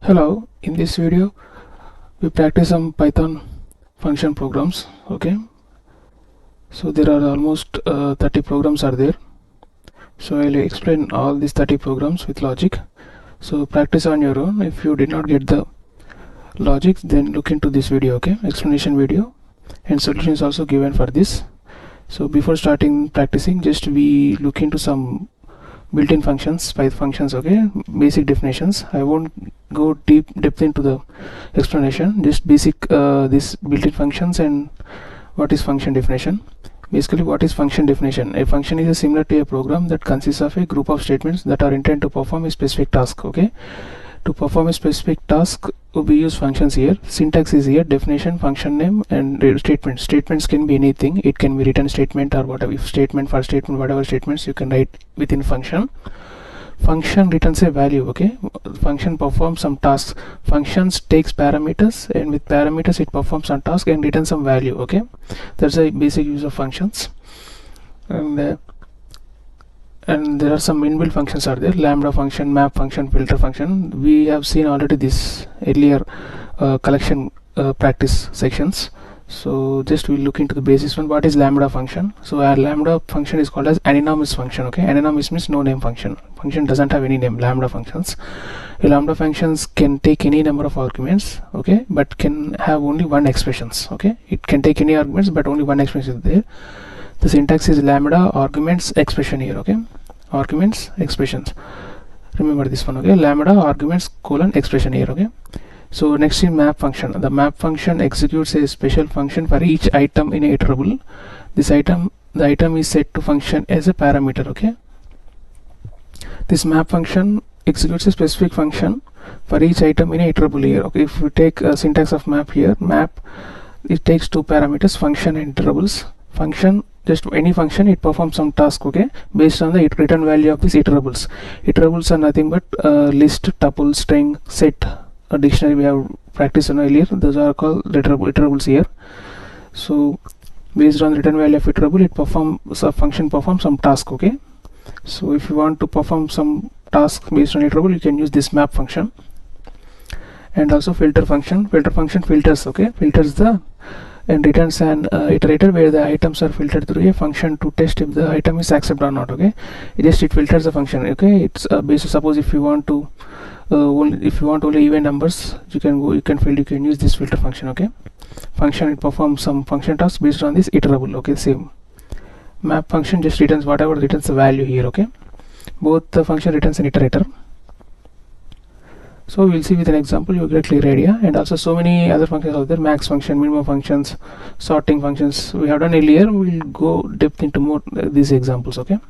Hello, in this video we practice some Python function programs. Okay, so there are almost 30 programs are there, so I'll explain all these 30 programs with logic. So practice on your own. If you did not get the logic, then look into this video. Okay, explanation video, and solution is also given for this. So before starting practicing, just we look into some built-in functions, Python functions. Okay, basic definitions. I won't go depth into the explanation, just basic this built-in functions and what is function definition. Basically, what is function definition? A function is similar to a program that consists of a group of statements that are intended to perform a specific task. Okay, to perform a specific task we use functions here. Syntax is here, definition, function name, and statements can be anything. It can be written statement or whatever. If statement, for statement, whatever statements you can write within function. Function returns a value. Okay, function performs some tasks. Functions takes parameters, and with parameters it performs some task and returns some value. Okay, that's a basic use of functions. And there are some inbuilt functions are there: lambda function, map function, filter function. We have seen already this earlier collection practice sections. So just we'll look into the basics one. What is lambda function? So our lambda function is called as anonymous function. Okay, anonymous means no name function. Function doesn't have any name. Lambda functions. Lambda functions can take any number of arguments. Okay, but can have only one expressions. Okay, it can take any arguments, but only one expression is there. The syntax is lambda arguments expression here. Okay, arguments expressions. Remember this one. Okay, lambda arguments colon expression here. Okay. So next is map function. The map function executes a special function for each item in a iterable. The item is set to function as a parameter. Okay, this map function executes a specific function for each item in a iterable here. Okay, if we take a syntax of map here, map, it takes two parameters, function and iterables. Function, just any function, it performs some task. Okay, based on the return value of these iterables. Iterables are nothing but list, tuple, string, set, a dictionary we have practiced on earlier. Those are called iterables here. So based on return value of iterable, it performs a function performs some task. Okay, so if you want to perform some task based on iterable, you can use this map function. And also filter function. Filter function filters. Okay, filters the and returns an iterator where the items are filtered through a function to test if the item is accepted or not. Okay, it filters the function. Okay, it's based, suppose if you want to only even numbers, you can use this filter function. Okay, function, it performs some function task based on this iterable. Okay, same. Map function just returns whatever returns the value here. Okay, both the function returns an iterator. So we'll see with an example, you'll get a clear idea. And also so many other functions out there: max function, minimum functions, sorting functions we have done earlier. We'll go depth into more these examples. Okay.